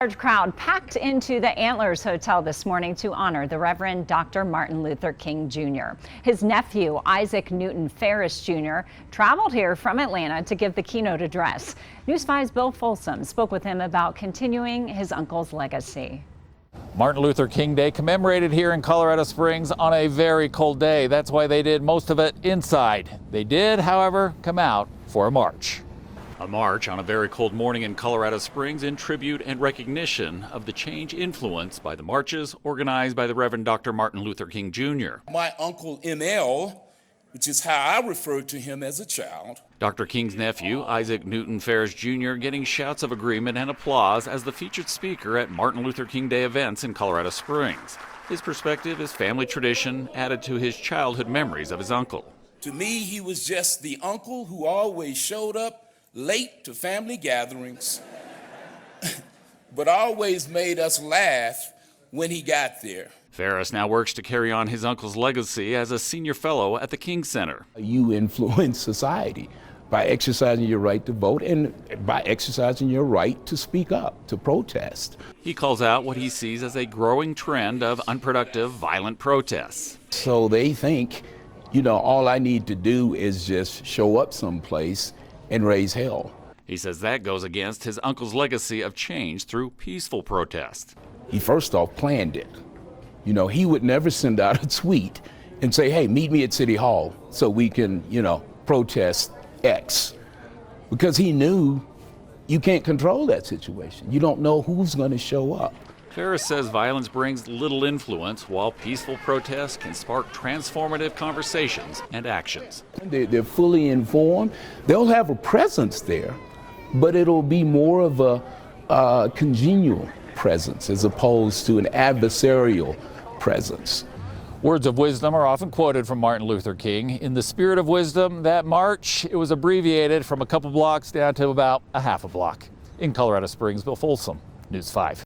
Large crowd packed into the Antlers Hotel this morning to honor the Reverend Dr. Martin Luther King Jr. His nephew, Isaac Newton Farris Jr., traveled here from Atlanta to give the keynote address. News 5's Bill Folsom spoke with him about continuing his uncle's legacy. Martin Luther King Day commemorated here in Colorado Springs on a very cold day. That's why they did most of it inside. They did, however, come out for a march. A march on a very cold morning in Colorado Springs in tribute and recognition of the change influenced by the marches organized by the Reverend Dr. Martin Luther King Jr. My uncle ML, which is how I referred to him as a child. Dr. King's nephew, Isaac Newton Farris Jr., getting shouts of agreement and applause as the featured speaker at Martin Luther King Day events in Colorado Springs. His perspective is family tradition added to his childhood memories of his uncle. To me, he was just the uncle who always showed up late to family gatherings, but always made us laugh when he got there. Farris now works to carry on his uncle's legacy as a senior fellow at the King Center. You influence society by exercising your right to vote and by exercising your right to speak up, to protest. He calls out what he sees as a growing trend of unproductive, violent protests. So they think, all I need to do is just show up someplace and raise hell. He says that goes against his uncle's legacy of change through peaceful protest. He first off planned it. He would never send out a tweet and say, hey, meet me at City Hall so we can, protest X. Because he knew you can't control that situation. You don't know who's going to show up. Farris says violence brings little influence, while peaceful protests can spark transformative conversations and actions. They're fully informed. They'll have a presence there, but it'll be more of a congenial presence as opposed to an adversarial presence. Words of wisdom are often quoted from Martin Luther King. In the spirit of wisdom, that march, it was abbreviated from a couple blocks down to about a half a block. In Colorado Springs, Bill Folsom, News 5.